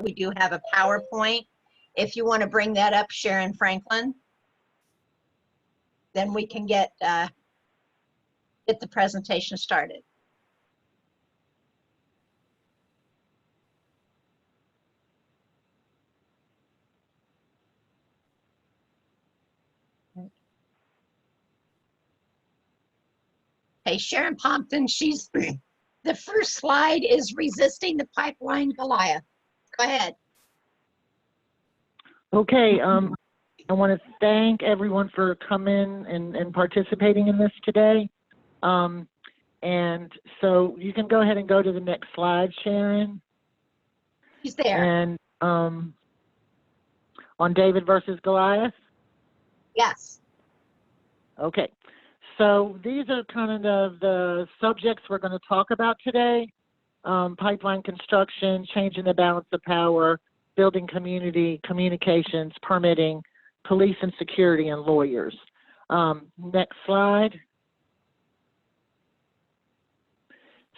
We do have a PowerPoint. If you want to bring that up, Sharon Franklin, then we can get the presentation started. Hey, Sharon Ponton, she's the first slide is resisting the pipeline Goliath. Go ahead. Okay, I want to thank everyone for coming and participating in this today. And so you can go ahead and go to the next slide, Sharon. He's there. And on David versus Goliath? Yes. Okay, so these are kind of the subjects we're going to talk about today. Pipeline construction, changing the balance of power, building community, communications, permitting, police and security, and lawyers. Next slide.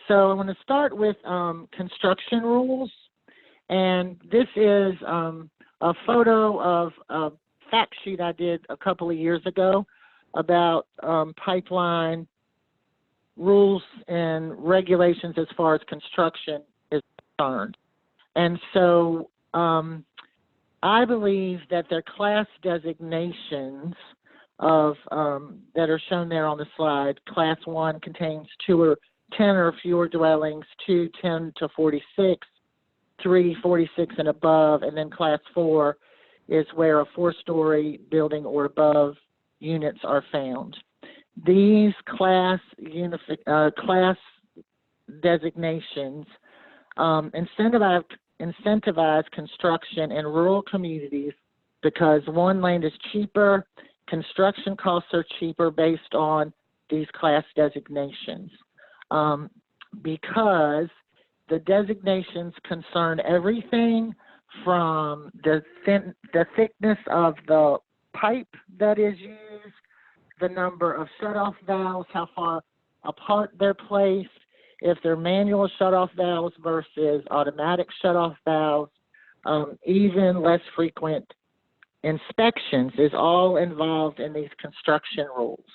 So I want to start with construction rules. And this is a photo of a fact sheet I did a couple of years ago about pipeline rules and regulations as far as construction is concerned. And so I believe that their class designations of that are shown there on the slide. Class 1 contains 10 or fewer dwellings, 2, 10 to 46, 3, 46 and above, and then Class 4 is where a 4-story building or above units are found. These class designations incentivize construction in rural communities because, one, land is cheaper, construction costs are cheaper based on these class designations. Because the designations concern everything from the thickness of the pipe that is used, the number of shutoff valves, how far apart they're placed, if they're manual shutoff valves versus automatic shutoff valves, even less frequent inspections is all involved in these construction rules.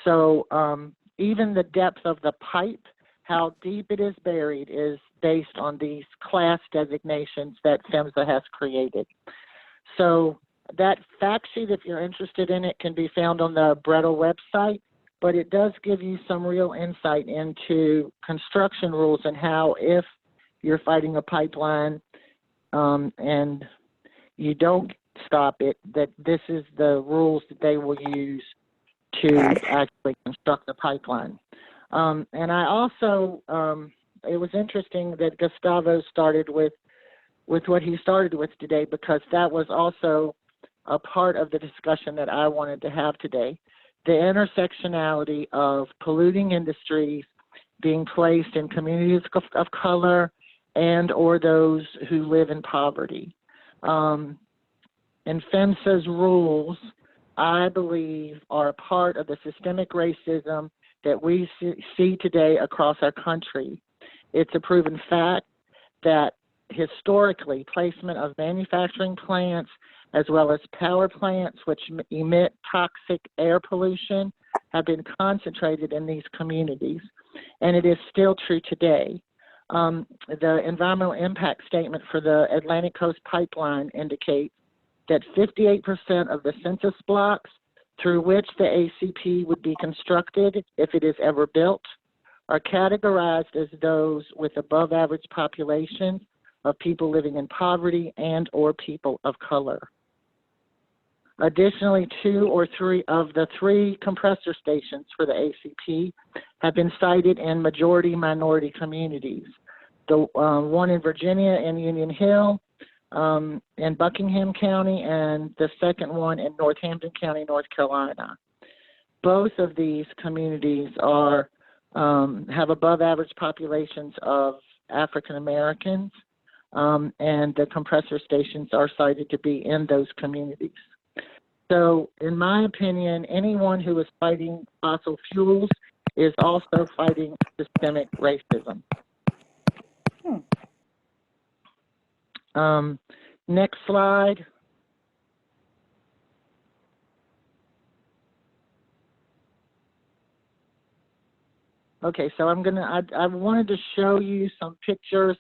So even the depth of the pipe, how deep it is buried, is based on these class designations that PHMSA has created. So that fact sheet, if you're interested in it, can be found on the BREDL website, but it does give you some real insight into construction rules and how, if you're fighting a pipeline and you don't stop it, that this is the rules that they will use to actually construct the pipeline. And I also, it was interesting that Gustavo started with what he started with today, because that was also a part of the discussion that I wanted to have today. The intersectionality of polluting industries being placed in communities of color and or those who live in poverty. And PHMSA's rules, I believe, are a part of the systemic racism that we see today across our country. It's a proven fact that historically, placement of manufacturing plants as well as power plants which emit toxic air pollution have been concentrated in these communities, and it is still true today. The environmental impact statement for the Atlantic Coast Pipeline indicates that 58% of the census blocks through which the ACP would be constructed, if it is ever built, are categorized as those with above average populations of people living in poverty and or people of color. Additionally, 2 or 3 of the 3 compressor stations for the ACP have been sited in majority minority communities. The one in Virginia in Union Hill, in Buckingham County, and the second one in Northampton County, North Carolina. Both of these communities are have above average populations of African Americans, and the compressor stations are cited to be in those communities. So, in my opinion, anyone who is fighting fossil fuels is also fighting systemic racism. Next slide. Okay, so I wanted to show you some pictures.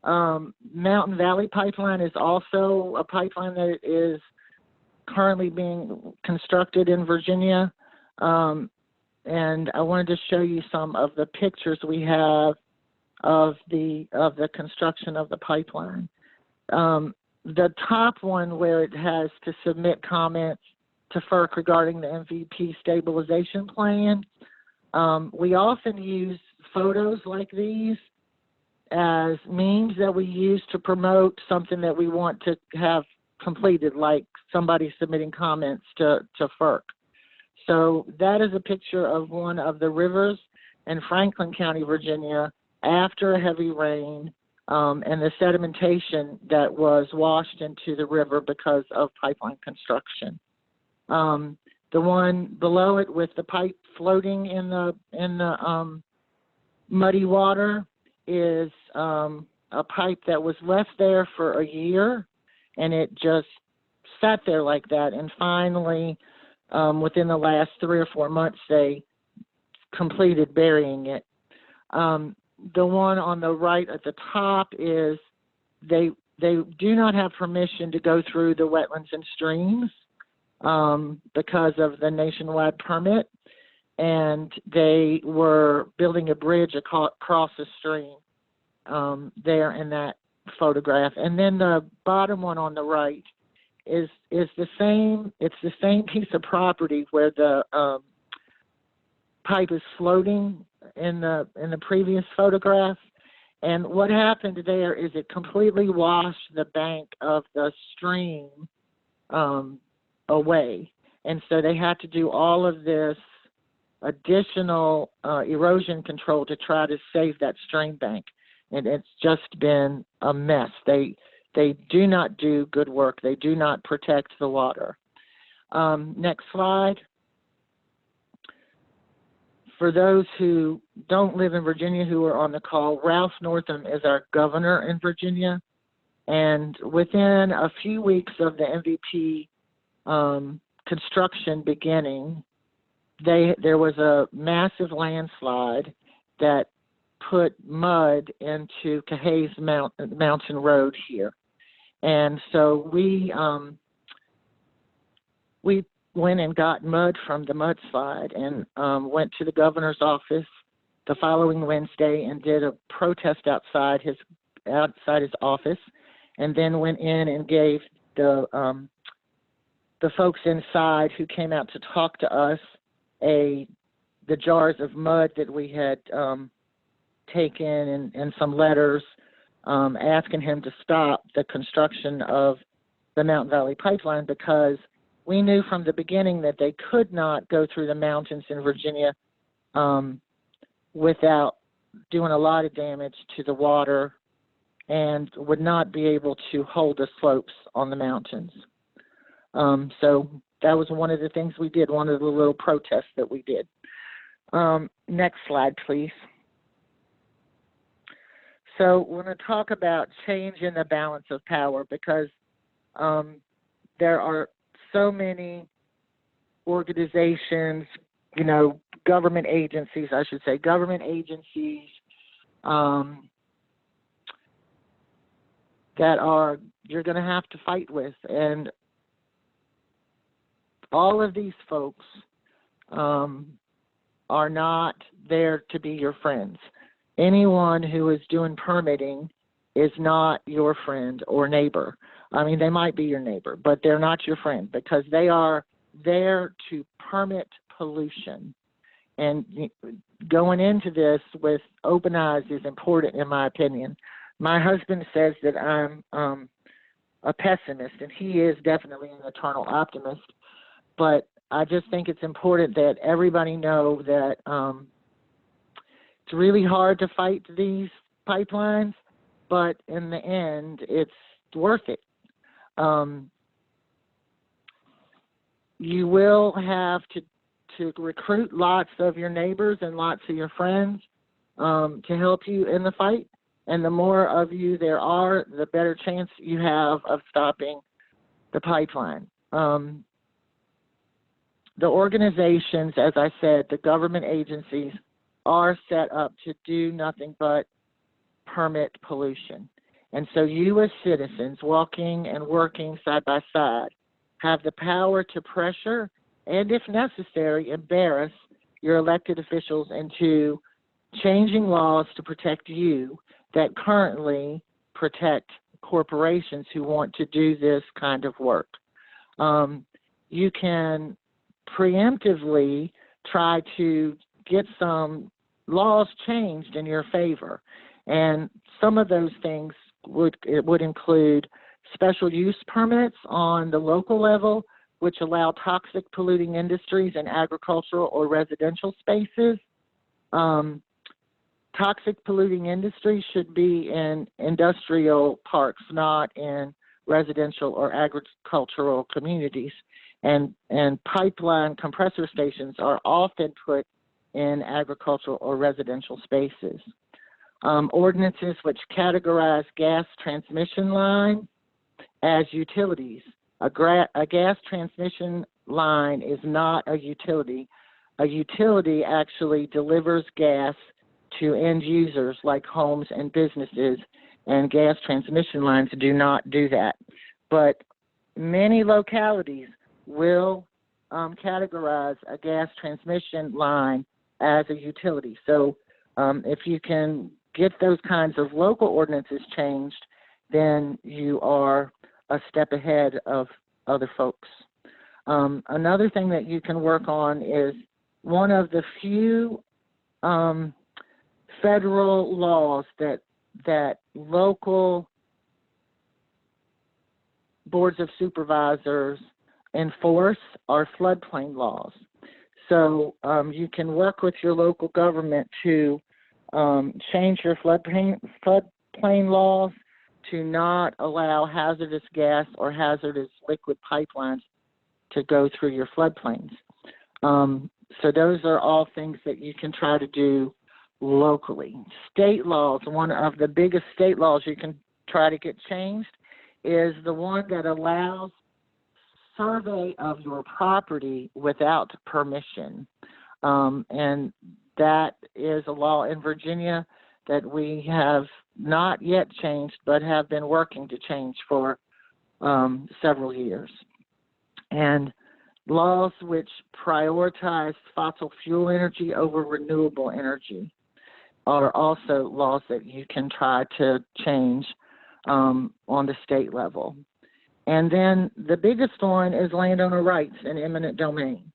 Mountain Valley Pipeline is also a pipeline that is currently being constructed in Virginia. And I wanted to show you some of the pictures we have of the construction of the pipeline. The top one, where it has to submit comments to FERC regarding the MVP stabilization plan, we often use photos like these as means that we use to promote something that we want to have completed, like somebody submitting comments to FERC. So that is a picture of one of the rivers in Franklin County, Virginia, after a heavy rain, and the sedimentation that was washed into the river because of pipeline construction. The one below it with the pipe floating in the muddy water is a pipe that was left there for a year, and it just sat there like that. And finally, within the last 3 or 4 months, they completed burying it. The one on the right at the top is they do not have permission to go through the wetlands and streams because of the nationwide permit, and they were building a bridge across the stream there in that photograph. And then the bottom one on the right is the same. It's the same piece of property where the pipe is floating in the previous photograph. And what happened there is it completely washed the bank of the stream away. And so they had to do all of this additional erosion control to try to save that stream bank. And it's just been a mess. They do not do good work. They do not protect the water. Next slide. For those who don't live in Virginia who are on the call, Ralph Northam is our governor in Virginia. And within a few weeks of the MVP construction beginning, there was a massive landslide that put mud into Cahay's Mountain Road here. And so we went and got mud from the mudslide and went to the governor's office the following Wednesday and did a protest outside his office, and then went in and gave the folks inside who came out to talk to us the jars of mud that we had taken and some letters asking him to stop the construction of the Mountain Valley Pipeline, because we knew from the beginning that they could not go through the mountains in Virginia without doing a lot of damage to the water and would not be able to hold the slopes on the mountains. So that was one of the things we did, one of the little protests that we did. Next slide, please. So we're going to talk about change in the balance of power, because there are so many organizations, government agencies, that you're going to have to fight with. And all of these folks are not there to be your friends. Anyone who is doing permitting is not your friend or neighbor. I mean, they might be your neighbor, but they're not your friend, because they are there to permit pollution. And going into this with open eyes is important, in my opinion. My husband says that I'm a pessimist, and he is definitely an eternal optimist. But I just think it's important that everybody know that it's really hard to fight these pipelines, but in the end, it's worth it. You will have to recruit lots of your neighbors and lots of your friends to help you in the fight. And the more of you there are, the better chance you have of stopping the pipeline. The organizations, as I said, the government agencies are set up to do nothing but permit pollution. And so you as citizens walking and working side by side have the power to pressure and, if necessary, embarrass your elected officials into changing laws to protect you that currently protect corporations who want to do this kind of work. You can preemptively try to get some laws changed in your favor. And some of those things would include special use permits on the local level, which allow toxic polluting industries in agricultural or residential spaces. Toxic polluting industries should be in industrial parks, not in residential or agricultural communities. And pipeline compressor stations are often put in agricultural or residential spaces. Ordinances which categorize gas transmission lines as utilities. A gas transmission line is not a utility. A utility actually delivers gas to end users like homes and businesses, and gas transmission lines do not do that. But many localities will categorize a gas transmission line as a utility. So if you can get those kinds of local ordinances changed, then you are a step ahead of other folks. Another thing that you can work on is one of the few federal laws that local boards of supervisors enforce are floodplain laws. So you can work with your local government to change your floodplain laws to not allow hazardous gas or hazardous liquid pipelines to go through your floodplains. So those are all things that you can try to do locally. State laws, one of the biggest state laws you can try to get changed is the one that allows survey of your property without permission. And that is a law in Virginia that we have not yet changed, but have been working to change for several years. And laws which prioritize fossil fuel energy over renewable energy are also laws that you can try to change on the state level. And then the biggest one is landowner rights and eminent domain.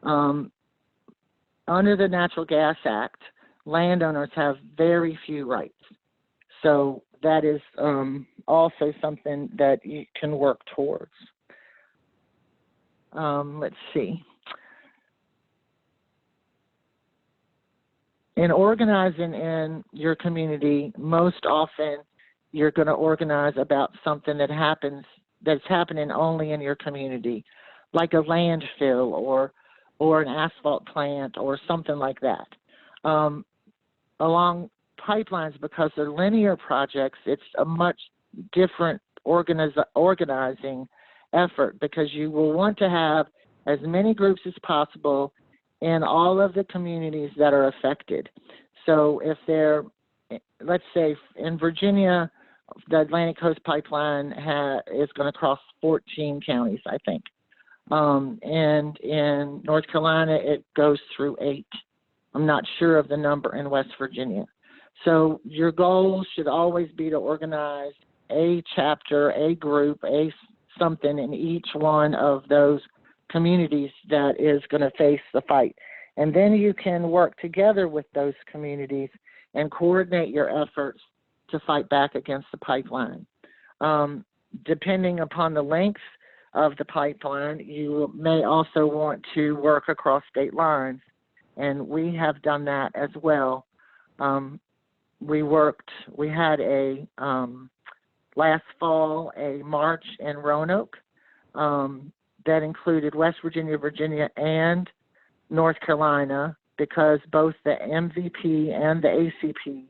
Under the Natural Gas Act, landowners have very few rights. So that is also something that you can work towards. Let's see. In organizing in your community, most often you're going to organize about something that's happening only in your community, like a landfill or an asphalt plant or something like that. Along pipelines, because they're linear projects, it's a much different organizing effort, because you will want to have as many groups as possible in all of the communities that are affected. So if they're, let's say in Virginia, the Atlantic Coast Pipeline is going to cross 14 counties, I think. And in North Carolina, it goes through 8. I'm not sure of the number in West Virginia. So your goal should always be to organize a chapter, a group, something in each one of those communities that is going to face the fight. And then you can work together with those communities and coordinate your efforts to fight back against the pipeline. Depending upon the length of the pipeline, you may also want to work across state lines, and we have done that as well. We had last fall a march in Roanoke that included West Virginia, Virginia, and North Carolina, because both the MVP and the ACP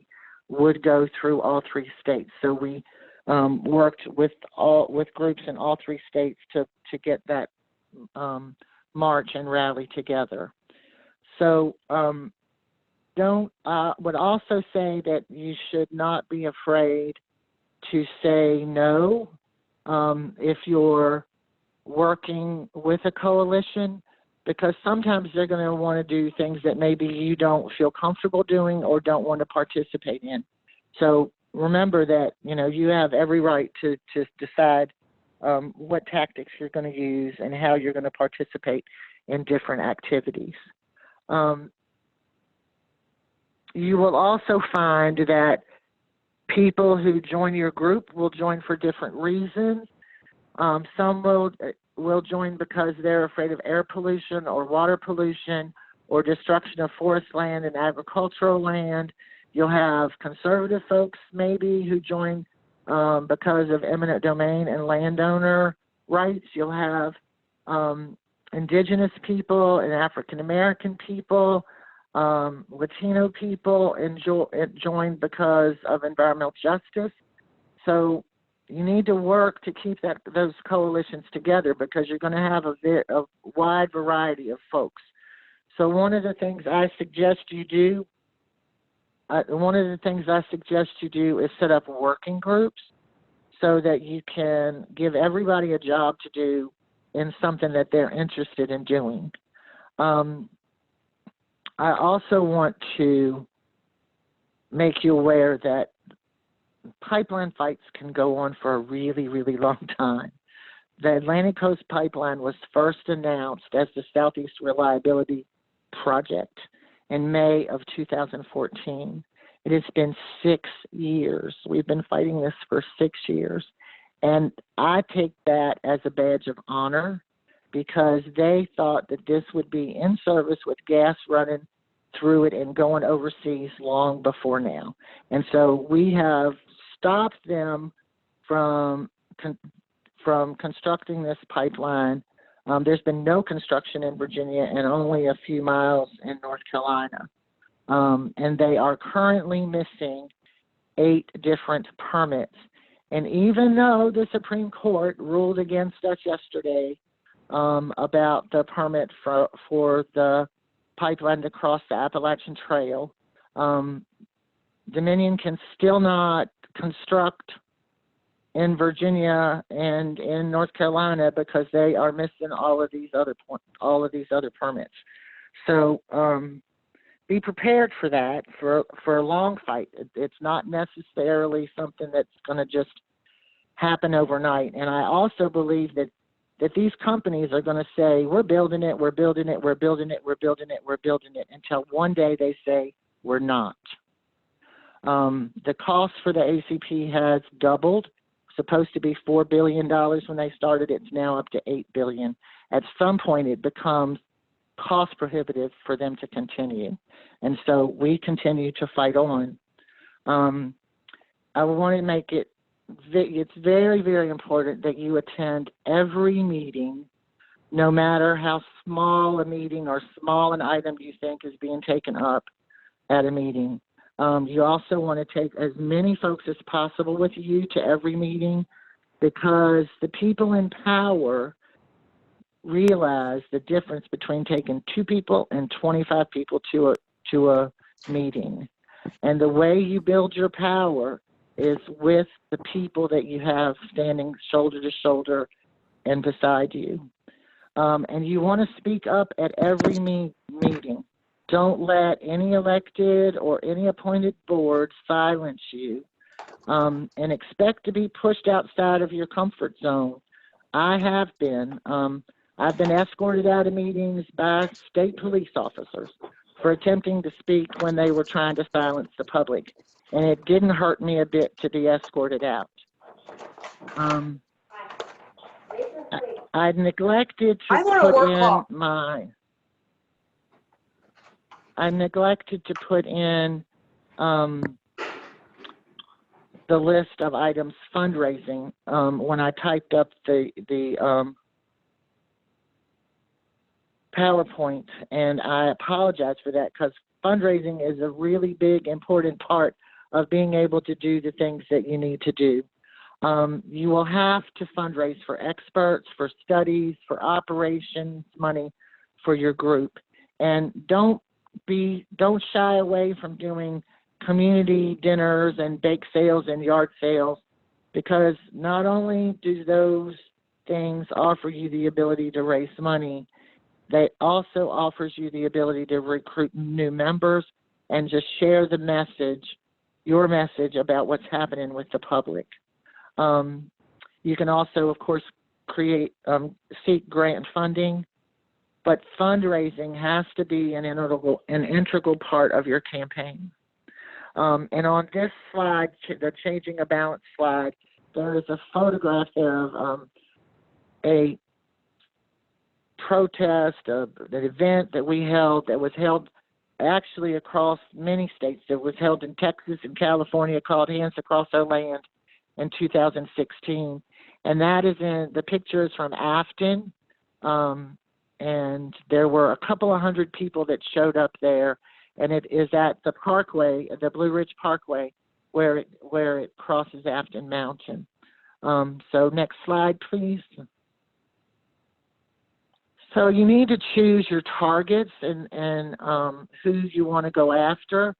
would go through all 3 states. So we worked with groups in all 3 states to get that march and rally together. So would also say that you should not be afraid to say no if you're working with a coalition, because sometimes they're going to want to do things that maybe you don't feel comfortable doing or don't want to participate in. So remember that, you know, you have every right to decide what tactics you're going to use and how you're going to participate in different activities. You will also find that people who join your group will join for different reasons. Some will join because they're afraid of air pollution or water pollution or destruction of forest land and agricultural land. You'll have conservative folks maybe who join because of eminent domain and landowner rights. You'll have indigenous people and African American people, Latino people join because of environmental justice. So you need to work to keep those coalitions together, because you're going to have a wide variety of folks. So one of the things I suggest you do is set up working groups so that you can give everybody a job to do in something that they're interested in doing. I also want to make you aware that pipeline fights can go on for a really, really long time. The Atlantic Coast Pipeline was first announced as the Southeast Reliability Project in May of 2014. It has been 6 years. We've been fighting this for 6 years. And I take that as a badge of honor, because they thought that this would be in service with gas running through it and going overseas long before now. And so we have stopped them from constructing this pipeline. There's been no construction in Virginia and only a few miles in North Carolina. And they are currently missing 8 different permits. And even though the Supreme Court ruled against us yesterday about the permit for the pipeline to cross the Appalachian Trail, Dominion can still not construct in Virginia and in North Carolina because they are missing all of these other permits. So be prepared for that, for a long fight. It's not necessarily something that's going to just happen overnight. And I also believe that these companies are going to say, we're building it, we're building it, we're building it, we're building it, we're building it, until one day they say, we're not. The cost for the ACP has doubled. Supposed to be $4 billion when they started. It's now up to $8 billion. At some point, it becomes cost prohibitive for them to continue. And so we continue to fight on. I want to make it, it's very, very important that you attend every meeting, no matter how small a meeting or small an item you think is being taken up at a meeting. You also want to take as many folks as possible with you to every meeting, because the people in power realize the difference between taking 2 people and 25 people to a meeting. And the way you build your power is with the people that you have standing shoulder to shoulder and beside you. And you want to speak up at every meeting. Don't let any elected or any appointed board silence you, and expect to be pushed outside of your comfort zone. I have been. I've been escorted out of meetings by state police officers for attempting to speak when they were trying to silence the public, and it didn't hurt me a bit to be escorted out. I neglected to put in the list of items fundraising when I typed up the PowerPoint, and I apologize for that, because fundraising is a really big, important part of being able to do the things that you need to do. You will have to fundraise for experts, for studies, for operations money for your group. And don't shy away from doing community dinners and bake sales and yard sales, because not only do those things offer you the ability to raise money, they also offers you the ability to recruit new members and just share the message, your message about what's happening with the public. You can also, of course, seek grant funding, but fundraising has to be an integral part of your campaign. And on this slide, the Changing a Balance slide, there is a photograph there of a protest, an event that we held that was held actually across many states. It was held in Texas and California, called Hands Across Our Land in 2016. And that is the picture is from Afton. And there were a couple of hundred people that showed up there. And it is at the Parkway, the Blue Ridge Parkway, where it crosses Afton Mountain. So next slide, please. So you need to choose your targets and who you want to go after.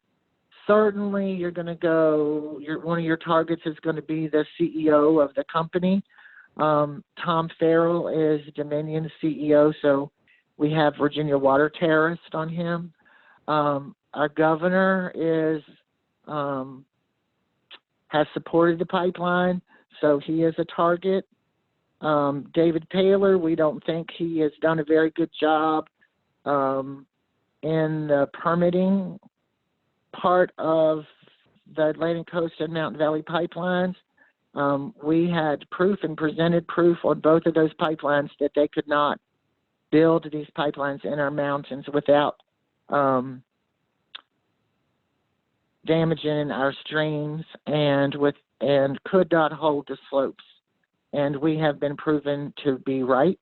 Certainly, you're going to go. One of your targets is going to be the CEO of the company. Tom Farrell is Dominion's CEO, so we have Virginia Water Terrorist on him. Our governor has supported the pipeline, so he is a target. David Taylor, we don't think he has done a very good job in the permitting part of the Atlantic Coast and Mountain Valley pipelines. We had proof and presented proof on both of those pipelines that they could not build these pipelines in our mountains without damaging our streams and could not hold the slopes. And we have been proven to be right.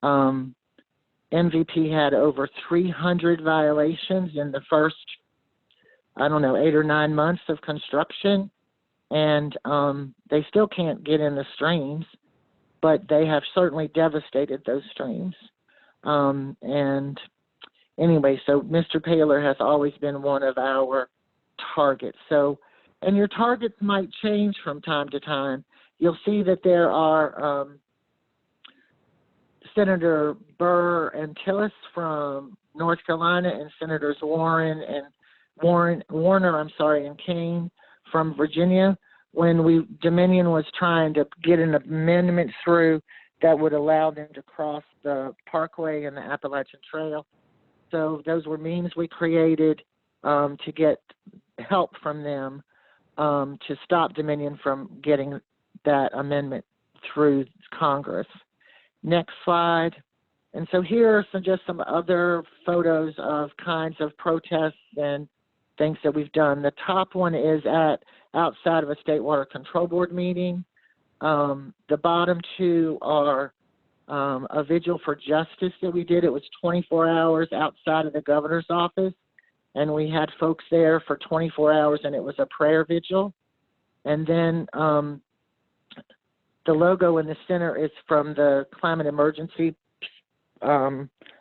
MVP had over 300 violations in the first, 8 or 9 months of construction. And they still can't get in the streams, but they have certainly devastated those streams. And anyway, so Mr. Taylor has always been one of our targets. So, and your targets might change from time to time. You'll see that there are Senator Burr and Tillis from North Carolina, and Senators Warner and Kane from Virginia. When Dominion was trying to get an amendment through that would allow them to cross the Parkway and the Appalachian Trail. So those were means we created to get help from them to stop Dominion from getting that amendment through Congress. Next slide. And so here are just some other photos of kinds of protests and things that we've done. The top one is outside of a State Water Control Board meeting. The bottom two are a vigil for justice that we did. It was 24 hours outside of the governor's office, and we had folks there for 24 hours, and it was a prayer vigil. And then the logo in the center is from the climate emergency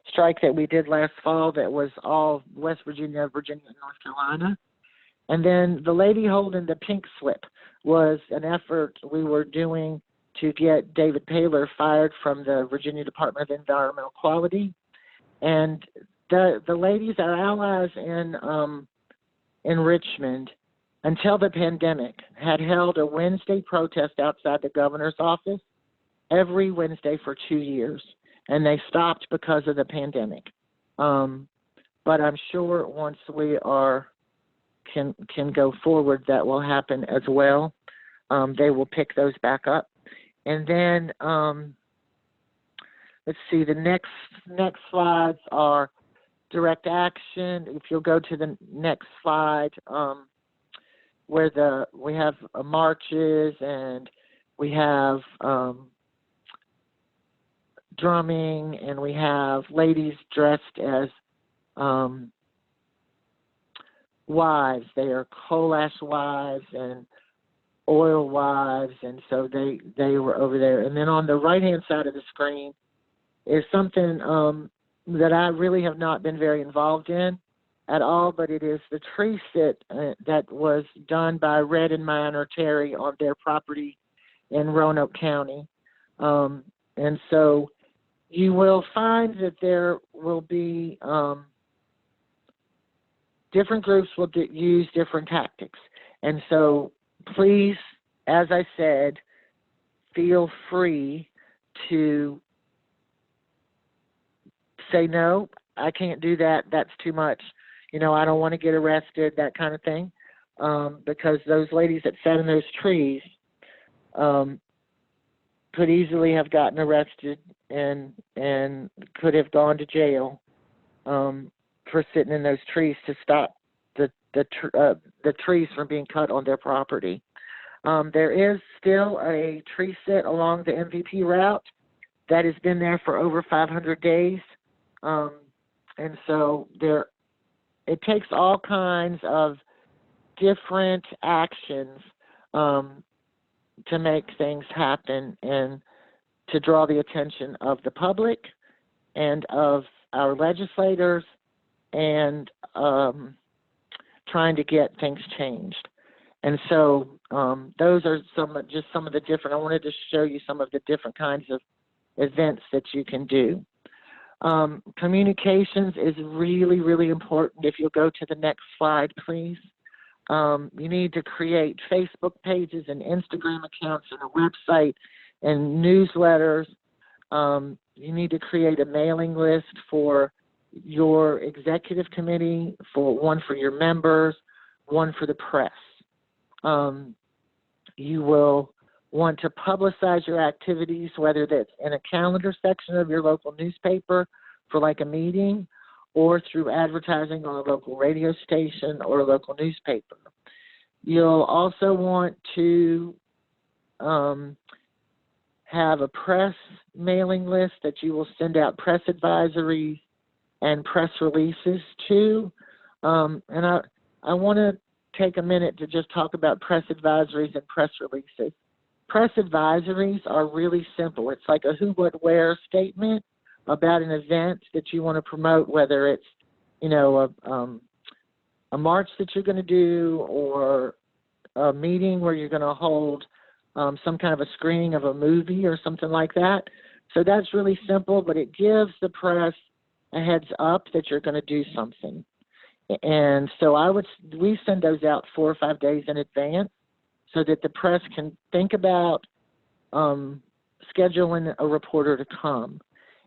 strike that we did last fall that was all West Virginia, Virginia, and North Carolina. And then the lady holding the pink slip was an effort we were doing to get David Taylor fired from the Virginia Department of Environmental Quality. And the ladies, our allies in Richmond, until the pandemic, had held a Wednesday protest outside the governor's office every Wednesday for 2 years, and they stopped because of the pandemic. But I'm sure once we can go forward, that will happen as well. They will pick those back up. And then let's see, the next slides are direct action. If you'll go to the next slide, where we have marches and we have drumming, and we have ladies dressed as wives. They are coal ash wives and oil wives, and so they were over there. And then on the right-hand side of the screen is something that I really have not been very involved in at all, but it is the tree sit that was done by Red and Minor Terry on their property in Roanoke County. And so you will find that there will be different groups will use different tactics. And so please, as I said, feel free to say, no, I can't do that. That's too much. You know, I don't want to get arrested, that kind of thing. Because those ladies that sat in those trees could easily have gotten arrested and could have gone to jail for sitting in those trees to stop the trees from being cut on their property. There is still a tree sit along the MVP route that has been there for over 500 days. And so it takes all kinds of different actions to make things happen and to draw the attention of the public and of our legislators and trying to get things changed. And so those are some of the different, I wanted to show you some of the different kinds of events that you can do. Communications is really, really important. If you'll go to the next slide, please. You need to create Facebook pages and Instagram accounts and a website and newsletters. You need to create a mailing list for your executive committee, one for your members, one for the press. You will want to publicize your activities, whether that's in a calendar section of your local newspaper for like a meeting, or through advertising on a local radio station or a local newspaper. You'll also want to have a press mailing list that you will send out press advisories and press releases to. And I want to take a minute to just talk about press advisories and press releases. Press advisories are really simple. It's like a who, what, where statement about an event that you want to promote, whether it's, you know, a march that you're going to do or a meeting where you're going to hold some kind of a screening of a movie or something like that. So that's really simple, but it gives the press a heads up that you're going to do something. And so we send those out 4 or 5 days in advance so that the press can think about scheduling a reporter to come.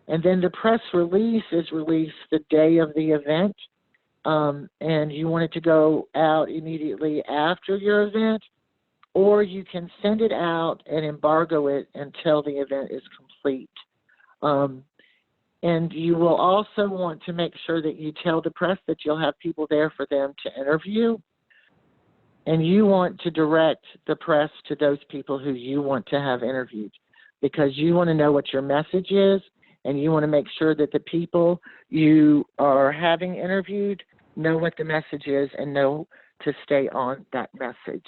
And then the press release is released the day of the event, and you want it to go out immediately after your event, or you can send it out and embargo it until the event is complete. And you will also want to make sure that you tell the press that you'll have people there for them to interview, and you want to direct the press to those people who you want to have interviewed, because you want to know what your message is, and you want to make sure that the people you are having interviewed know what the message is and know to stay on that message.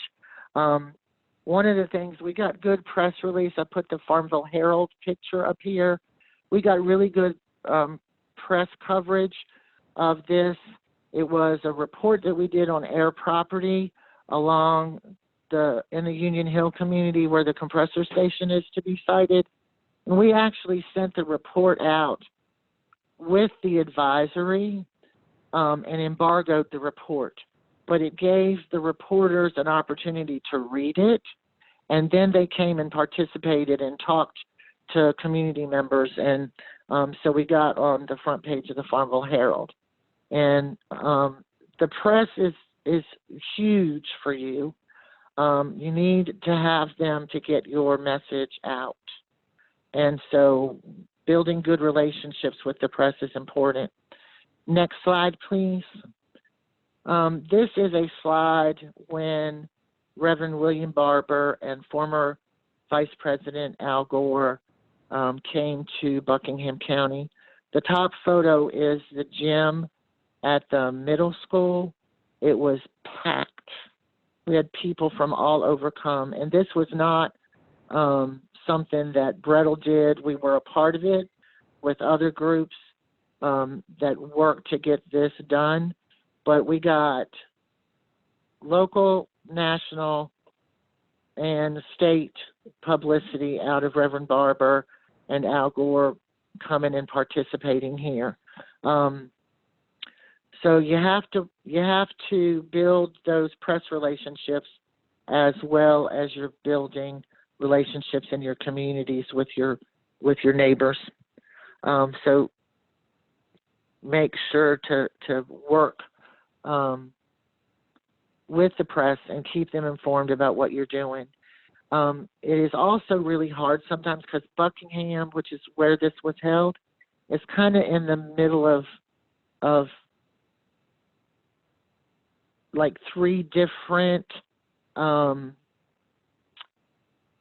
One of the things, we got good press release. I put the Farmville Herald picture up here. We got really good press coverage of this. It was a report that we did on air property in the Union Hill community where the compressor station is to be sited. And we actually sent the report out with the advisory and embargoed the report. But it gave the reporters an opportunity to read it, and then they came and participated and talked to community members. And so we got on the front page of the Farmville Herald. And the press is huge for you. You need to have them to get your message out. And so building good relationships with the press is important. Next slide, please. This is a slide when Reverend William Barber and former Vice President Al Gore came to Buckingham County. The top photo is the gym at the middle school, it was packed. We had people from all over come, and this was not something that BREDL did. We were a part of it with other groups that worked to get this done, but we got local, national, and state publicity out of Reverend Barber and Al Gore coming and participating here. So you have to build those press relationships as well as you're building relationships in your communities with your neighbors. So make sure to work with the press and keep them informed about what you're doing. It is also really hard sometimes because Buckingham, which is where this was held, is kind of in the middle of like 3 different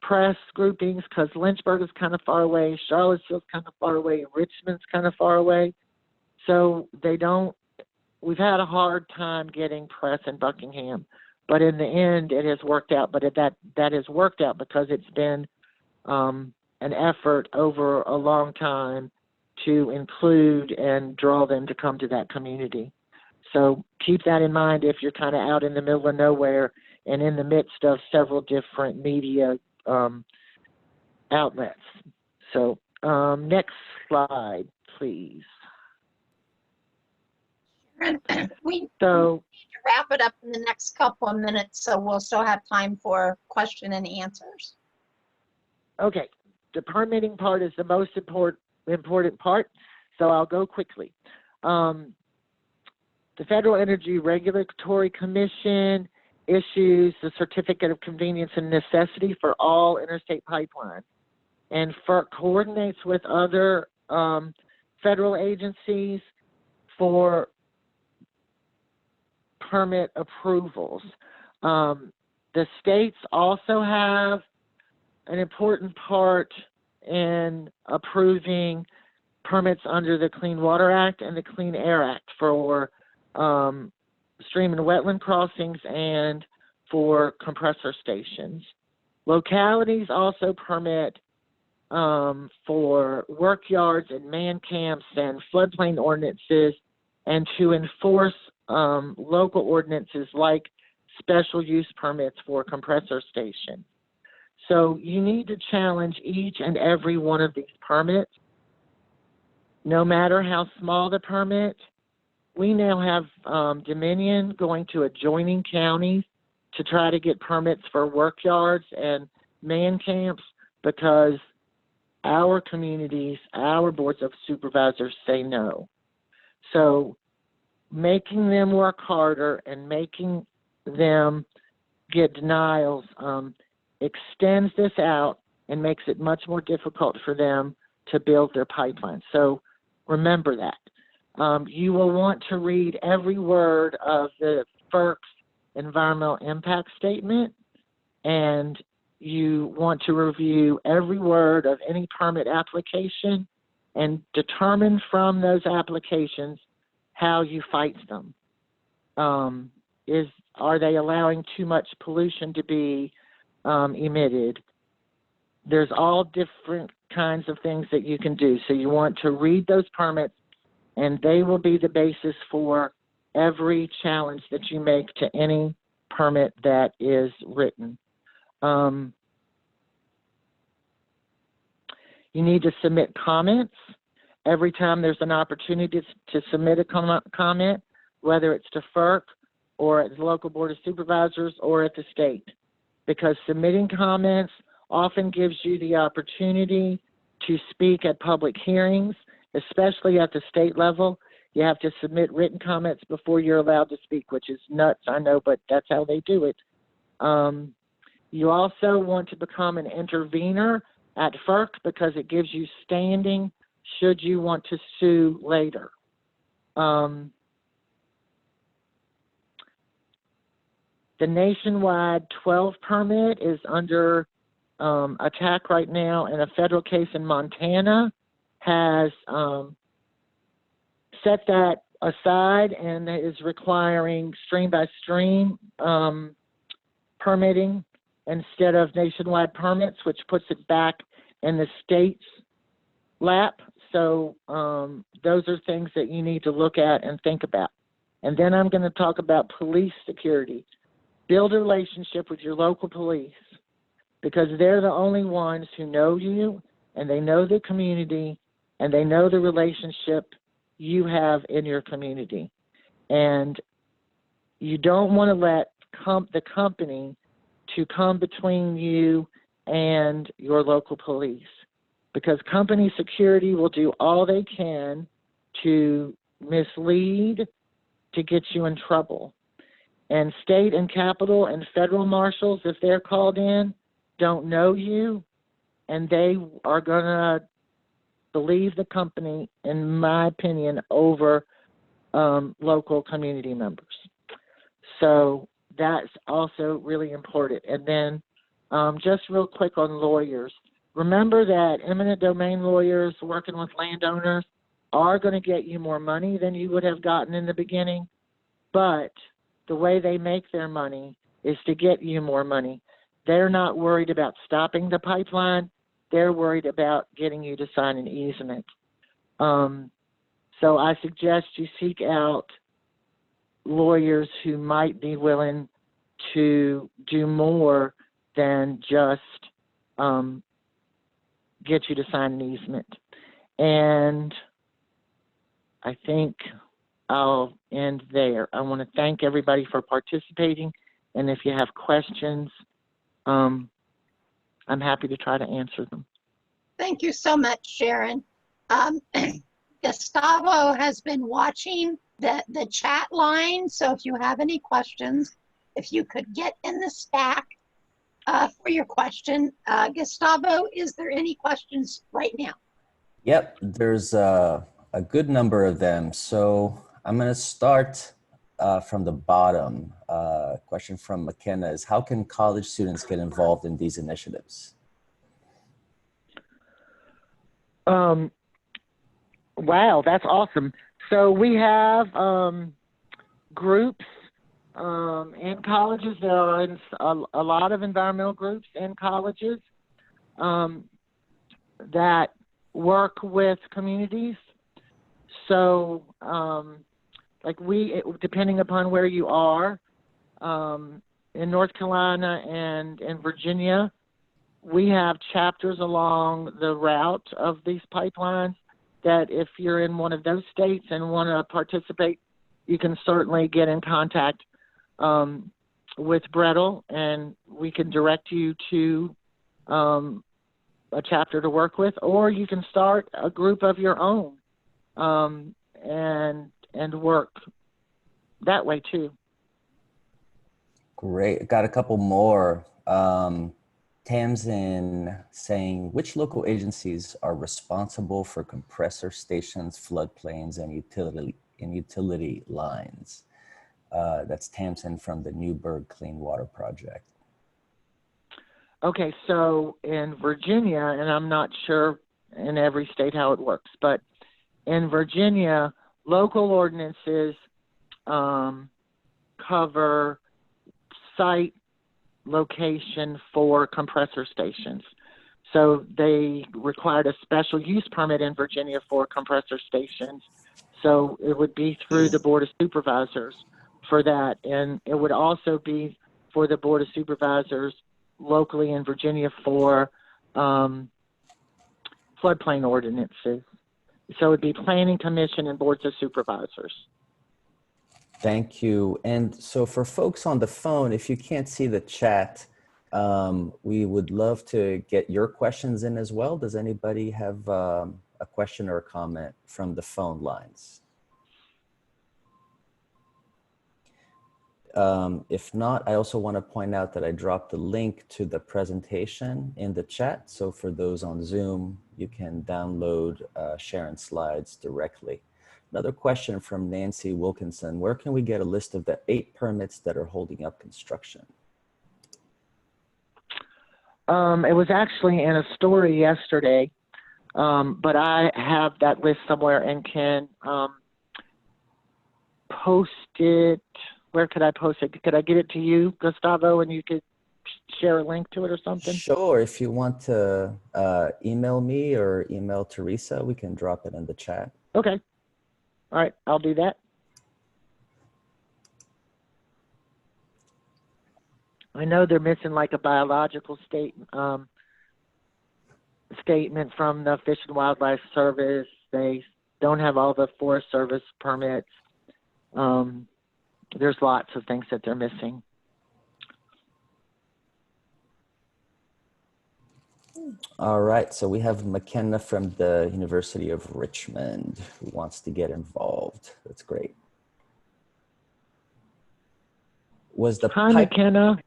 press groupings, because Lynchburg is kind of far away, Charlottesville's kind of far away, and Richmond's kind of far away. So we've had a hard time getting press in Buckingham, but in the end it has worked out. But that has worked out because it's been an effort over a long time to include and draw them to come to that community. So keep that in mind if you're kind of out in the middle of nowhere and in the midst of several different media outlets. So next slide, please. We need to wrap it up in the next couple of minutes, so we'll still have time for question and answers. Okay, the permitting part is the most important part, so I'll go quickly. The Federal Energy Regulatory Commission issues the Certificate of Convenience and Necessity for all interstate pipelines, and FERC coordinates with other federal agencies for permit approvals. The states also have an important part in approving permits under the Clean Water Act and the Clean Air Act for stream and wetland crossings and for compressor stations. Localities also permit for work yards and man camps and floodplain ordinances, and to enforce local ordinances like special use permits for compressor stations. So you need to challenge each and every one of these permits, no matter how small the permit. We now have Dominion going to adjoining counties to try to get permits for work yards and man camps because our communities, our boards of supervisors say no. So making them work harder and making them get denials extends this out and makes it much more difficult for them to build their pipeline. So remember that. You will want to read every word of the FERC's environmental impact statement, and you want to review every word of any permit application and determine from those applications how you fight them. Are they allowing too much pollution to be emitted? There's all different kinds of things that you can do. So you want to read those permits, and they will be the basis for every challenge that you make to any permit that is written. You need to submit comments every time there's an opportunity to submit a comment, whether it's to FERC or at the local board of supervisors or at the state, because submitting comments often gives you the opportunity to speak at public hearings, especially at the state level. You have to submit written comments before you're allowed to speak, which is nuts, I know, but that's how they do it. You also want to become an intervener at FERC because it gives you standing should you want to sue later. The nationwide 12 permit is under attack right now, and a federal case in Montana has set that aside and is requiring stream by stream permitting instead of nationwide permits, which puts it back in the state's lap. So those are things that you need to look at and think about. And then I'm going to talk about police security. Build a relationship with your local police because they're the only ones who know you and they know the community and they know the relationship you have in your community. And you don't want to let the company to come between you and your local police because company security will do all they can to mislead, to get you in trouble. And state and capital and federal marshals, if they're called in, don't know you, and they are going to believe the company, in my opinion, over local community members. So that's also really important. And then just real quick on lawyers. Remember that eminent domain lawyers working with landowners are going to get you more money than you would have gotten in the beginning, but the way they make their money is to get you more money. They're not worried about stopping the pipeline. They're worried about getting you to sign an easement. So I suggest you seek out lawyers who might be willing to do more than just get you to sign an easement. And I think I'll end there. I want to thank everybody for participating. And if you have questions, I'm happy to try to answer them. Thank you so much, Sharon. Gustavo has been watching the chat line. So if you have any questions, if you could get in the stack for your question. Gustavo, is there any questions right now? Yep, there's a good number of them. So I'm going to start from the bottom. Question from McKenna is, how can college students get involved in these initiatives? Wow, that's awesome. So we have groups in colleges. There are a lot of environmental groups in colleges that work with communities. So like depending upon where you are, in North Carolina and in Virginia, we have chapters along the route of these pipelines that if you're in one of those states and want to participate, you can certainly get in contact with BREDL and we can direct you to a chapter to work with, or you can start a group of your own and work that way too. Great. Got a couple more. Tamsin saying, which local agencies are responsible for compressor stations, floodplains, and utility lines? That's Tamsin from the Newburgh Clean Water Project. Okay, so in Virginia, and I'm not sure in every state how it works, but in Virginia, local ordinances cover site location for compressor stations. So they required a special use permit in Virginia for compressor stations. So it would be through the Board of Supervisors for that. And it would also be for the Board of Supervisors locally in Virginia for floodplain ordinances. So it would be Planning Commission and Boards of Supervisors. Thank you. And so for folks on the phone, if you can't see the chat, we would love to get your questions in as well. Does anybody have a question or a comment from the phone lines? If not, I also want to point out that I dropped the link to the presentation in the chat. So for those on Zoom, you can download Sharon's slides directly. Another question from Nancy Wilkinson. Where can we get a list of the 8 permits that are holding up construction? It was actually in a story yesterday, but I have that list somewhere and can post it. Where could I post it? Could I get it to you, Gustavo, and you could share a link to it or something? Sure. If you want to email me or email Teresa, we can drop it in the chat. Okay. All right, I'll do that. I know they're missing like a biological statement from the Fish and Wildlife Service. They don't have all the Forest Service permits. There's lots of things that they're missing. All right, so we have McKenna from the University of Richmond who wants to get involved. That's great. Hi, McKenna.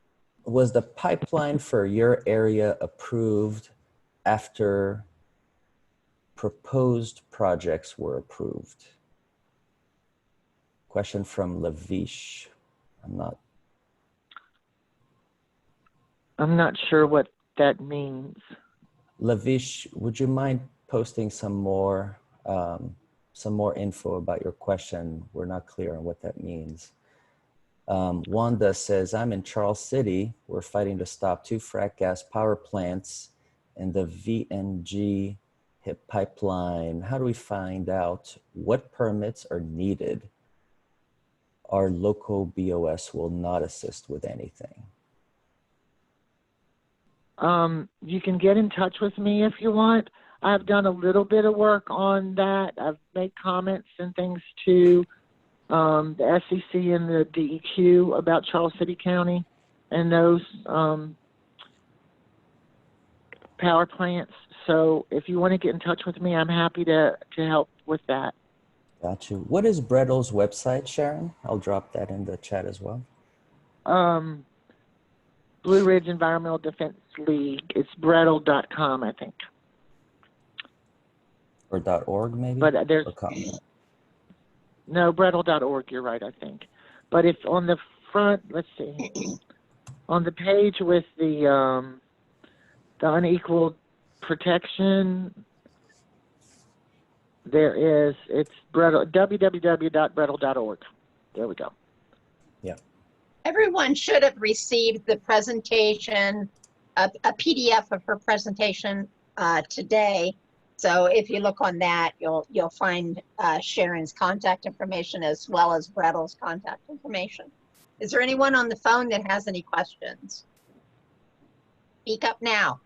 Was the pipeline for your area approved after proposed projects were approved? Question from Lavish. I'm not sure what that means. Lavish, would you mind posting some more info about your question? We're not clear on what that means. Wanda says, I'm in Charles City. We're fighting to stop 2 frac gas power plants in the VNG HIP pipeline. How do we find out what permits are needed? Our local BOS will not assist with anything. You can get in touch with me if you want. I've done a little bit of work on that. I've made comments and things to the SEC and the DEQ about Charles City County and those power plants. So if you want to get in touch with me, I'm happy to help with that. Got you. What is BREDL's website, Sharon? I'll drop that in the chat as well. Blue Ridge Environmental Defense League. It's BREDL.com, I think. Or .org maybe? But there's .com. No, BREDL.org, you're right, I think. But if on the front, let's see, on the page with the unequal protection, it's www.bredl.org. There we go. Yeah. Everyone should have received the presentation, a PDF of her presentation today. So if you look on that, you'll find Sharon's contact information as well as BREDL's contact information. Is there anyone on the phone that has any questions? Speak up now.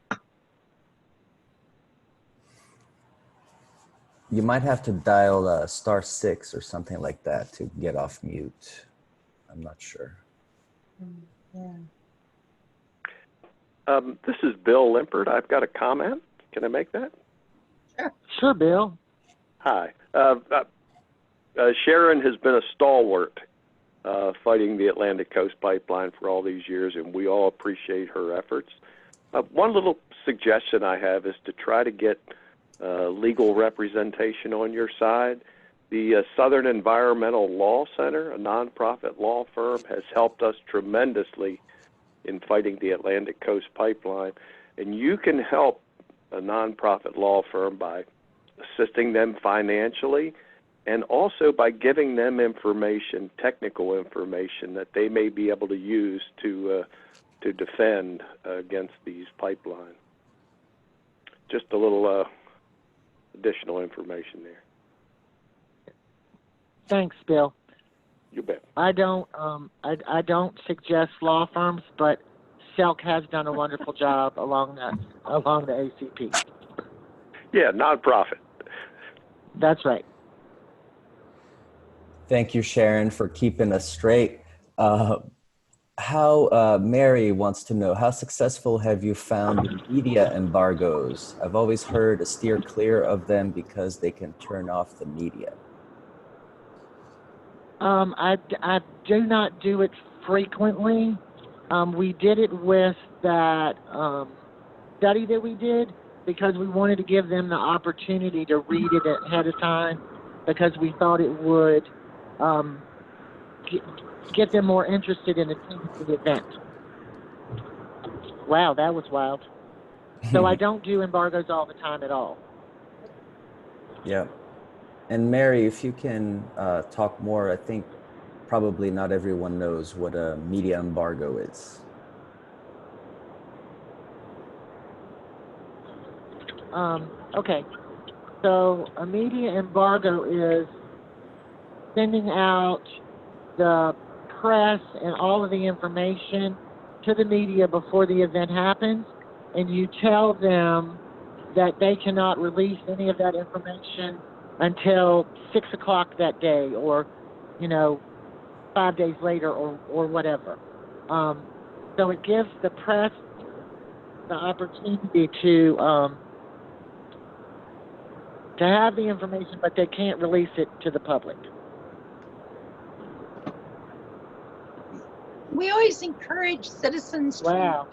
You might have to dial *6 or something like that to get off mute. I'm not sure. Yeah. This is Bill Limpert. I've got a comment. Can I make that? Sure, Bill. Hi. Sharon has been a stalwart fighting the Atlantic Coast Pipeline for all these years, and we all appreciate her efforts. One little suggestion I have is to try to get legal representation on your side. The Southern Environmental Law Center, a nonprofit law firm, has helped us tremendously in fighting the Atlantic Coast Pipeline, and you can help a nonprofit law firm by assisting them financially and also by giving them information, technical information that they may be able to use to defend against these pipelines. Just a little additional information there. Thanks, Bill. You bet. I don't suggest law firms, but Selk has done a wonderful job along the ACP. Yeah, nonprofit. That's right. Thank you, Sharon, for keeping us straight. Mary wants to know, how successful have you found the media embargoes? I've always heard to steer clear of them because they can turn off the media. I do not do it frequently. We did it with that study that we did because we wanted to give them the opportunity to read it ahead of time because we thought it would get them more interested in attending the event. Wow, that was wild. So I don't do embargoes all the time at all. Yeah. And Mary, if you can talk more, I think probably not everyone knows what a media embargo is. Okay, so a media embargo is sending out the press and all of the information to the media before the event happens, and you tell them that they cannot release any of that information until 6 o'clock that day, or 5 days later, or whatever. So it gives the press the opportunity to have the information, but they can't release it to the public. We always encourage citizens Wow.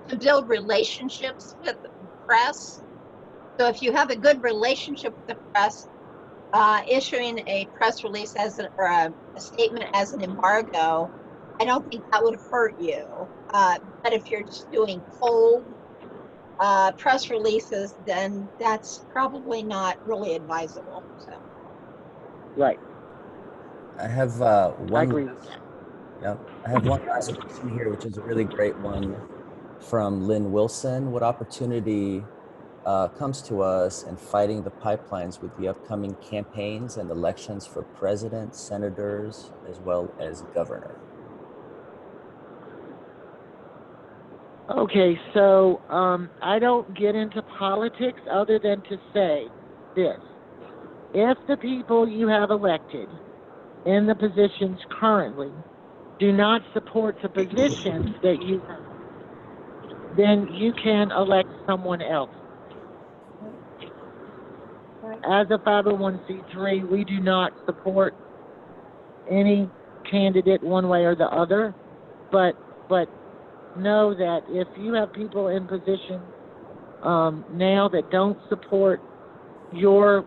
to build relationships with the press. So if you have a good relationship with the press, issuing a press release or a statement as an embargo, I don't think that would hurt you. But if you're just doing cold press releases, then that's probably not really advisable. So. Right. I have I one. agree with that. Yeah, I have one last question here, which is a really great one from Lynn Wilson. What opportunity comes to us in fighting the pipelines with the upcoming campaigns and elections for president, senators, as well as governor? Okay, so I don't get into politics other than to say this. If the people you have elected in the positions currently do not support the positions that you have, then you can elect someone else. As a 501c3, we do not support any candidate one way or the other, but know that if you have people in position now that don't support your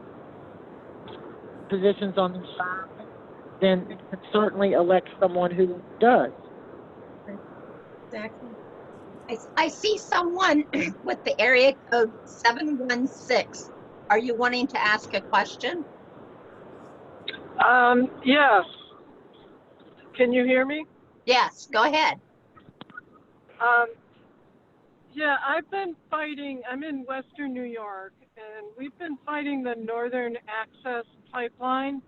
positions on the side, then you can certainly elect someone who does. Exactly. I see someone with the area code 716. Are you wanting to ask a question? Yes. Can you hear me? Yes, go ahead. Yeah, I've been fighting, I'm in Western New York, and we've been fighting the Northern Access Pipeline.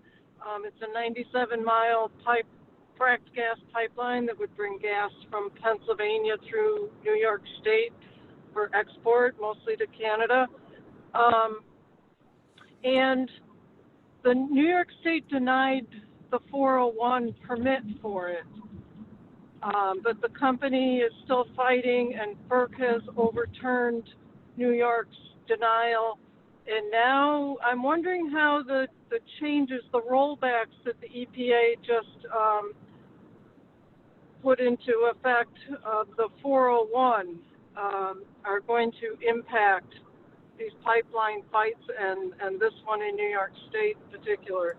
It's a 97-mile fracked gas pipeline that would bring gas from Pennsylvania through New York State for export, mostly to Canada. And the New York State denied the 401 permit for it. But the company is still fighting, and FERC has overturned New York's denial. And now I'm wondering how the changes, the rollbacks that the EPA just put into effect of the 401 are going to impact these pipeline fights and this one in New York State in particular.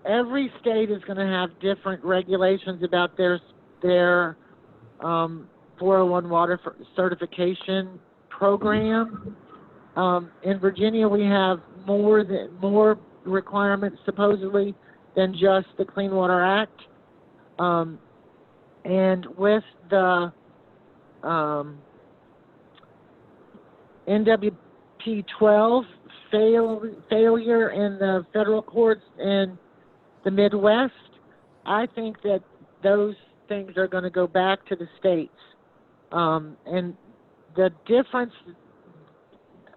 Every state is going to have different regulations about their 401 water certification program. In Virginia, we have more requirements supposedly than just the Clean Water Act. And with the NWP 12 failure in the federal courts in the Midwest, I think that those things are going to go back to the states. And the difference,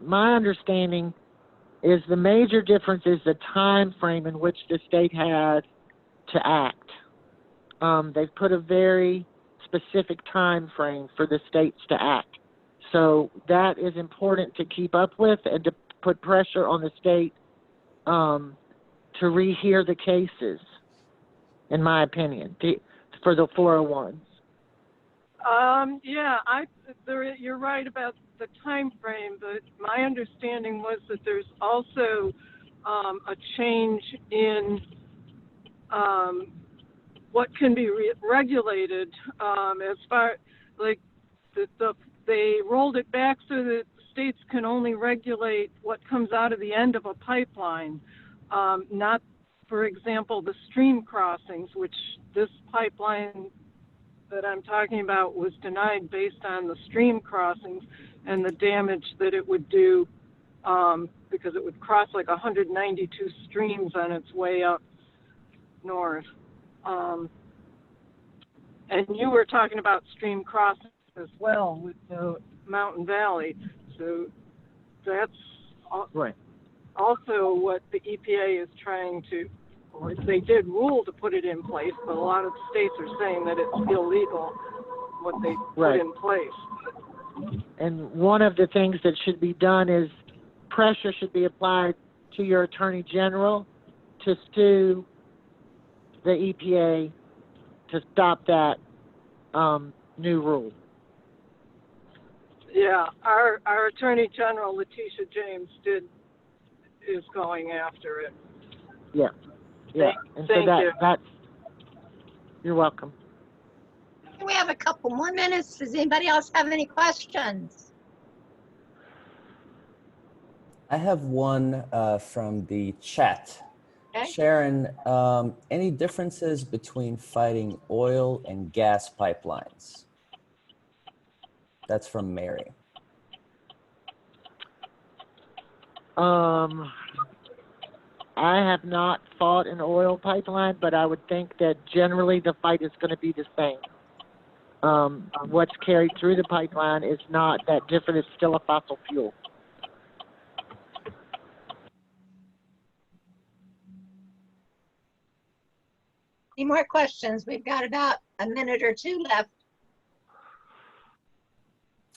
my understanding, is the major difference is the time frame in which the state has to act. They've put a very specific time frame for the states to act. So that is important to keep up with and to put pressure on the state to rehear the cases, in my opinion, for the 401s. Yeah, you're right about the time frame, but my understanding was that there's also a change in what can be regulated as far like they rolled it back so that states can only regulate what comes out of the end of a pipeline, not, for example, the stream crossings, which this pipeline that I'm talking about was denied based on the stream crossings and the damage that it would do, because it would cross like 192 streams on its way up north. And you were talking about stream crossings as well with the Mountain Valley. So that's Right. also what the EPA is trying to, or they did rule to put it in place, but a lot of states are saying that it's illegal what they put in place. And one of the things that should be done is pressure should be applied to your Attorney General to sue the EPA to stop that new rule. Yeah, our Attorney General, Letitia James, is going after it. Yeah. And thank so you. that's, you're welcome. We have a couple more minutes. Does anybody else have any questions? I have one from the chat. Okay. Sharon, any differences between fighting oil and gas pipelines? That's from Mary. I have not fought an oil pipeline, but I would think that generally the fight is going to be the same. What's carried through the pipeline is not that different. It's still a fossil fuel. Any more questions? We've got about a minute or two left.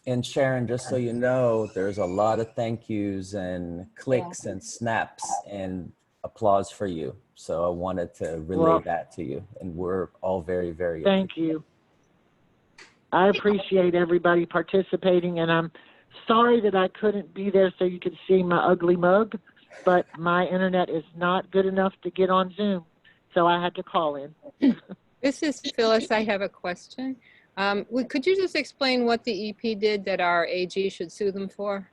And Sharon, just so you know, there's a lot of thank yous and clicks and snaps and applause for you. So I wanted to relay that to you. And we're all very, very Thank you. I appreciate everybody participating, and I'm sorry that I couldn't be there so you could see my ugly mug, but my internet is not good enough to get on Zoom, so I had to call in. This is Phyllis. I have a question. Could you just explain what the EP did that our AG should sue them for?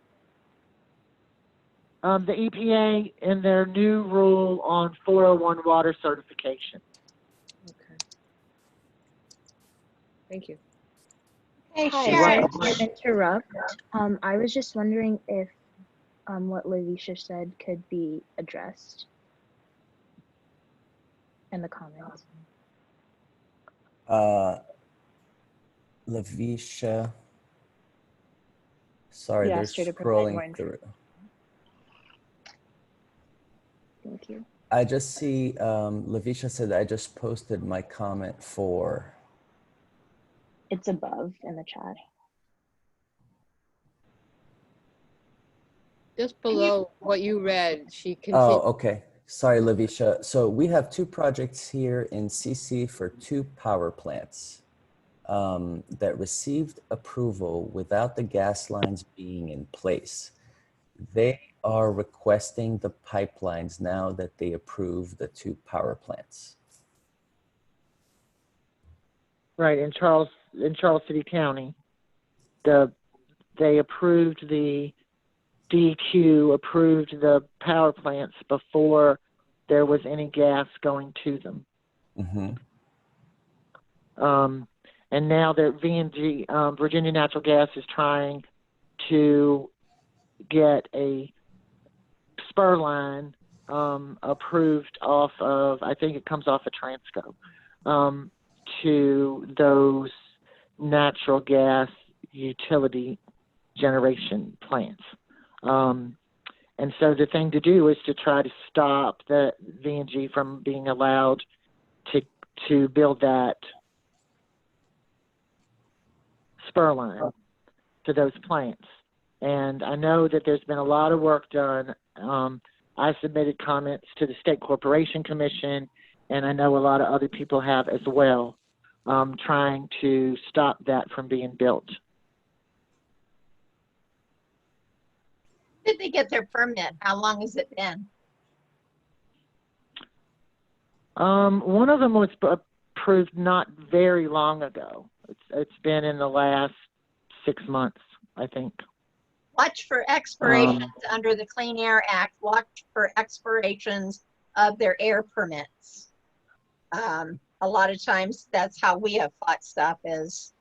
The EPA and their new rule on 401 water certification. Okay. Thank you. Hey, Hi, Sharon. sorry to interrupt. I was just wondering if what Lavisha said could be addressed in the comments. Lavisha. Sorry, You they're asked her to provide more scrolling through. Thank you. I just see, Lavisha said, I just posted my comment for. It's above in the chat. Just below what you read, she continued. Oh, okay. Sorry, Lavisha. So we have two projects here in CC for two power plants that received approval without the gas lines being in place. They are requesting the pipelines now that they approve the two power plants. Right, in Charles City County, they approved the DQ, approved the power plants before there was any gas going to them. Mm-hmm. And now that V&G, Virginia Natural Gas, is trying to get a spur line approved off of, I think it comes off of Transco, to those natural gas utility generation plants. And so the thing to do is to try to stop the V&G from being allowed to build that spur line to those plants. And I know that there's been a lot of work done. I submitted comments to the State Corporation Commission, and I know a lot of other people have as well, trying to stop that from being built. Did they get their permit? How long has it been? One of them was approved not very long ago. It's been in the last 6 months, I think. Watch for expirations under the Clean Air Act. Watch for expirations of their air permits. A lot of times that's how we have fought stuff is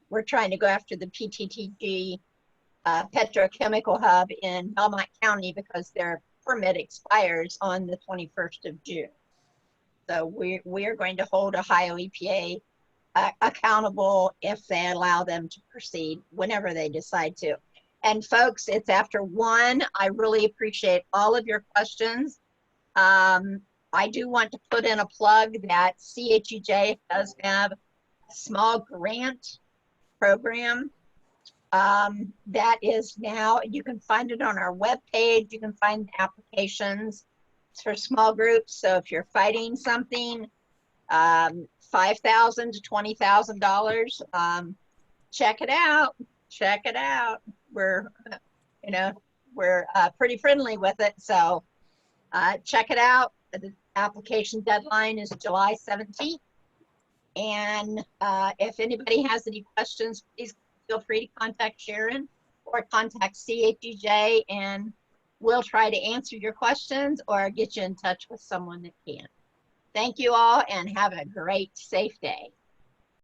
we're trying to go after the PTTG petrochemical hub in Belmont County because their permit expires on the 21st of June. So we are going to hold Ohio EPA accountable if they allow them to proceed whenever they decide to. And folks, it's after 1. I really appreciate all of your questions. I do want to put in a plug that CHEJ does have a small grant program that is now, you can find it on our webpage. You can find applications. It's for small groups. So if you're fighting something, $5,000 to $20,000, check it out. Check it out. We're pretty friendly with it. So check it out. The application deadline is July 17th. And if anybody has any questions, please feel free to contact Sharon or contact CHEJ, and we'll try to answer your questions or get you in touch with someone that can. Thank you all and have a great, safe day.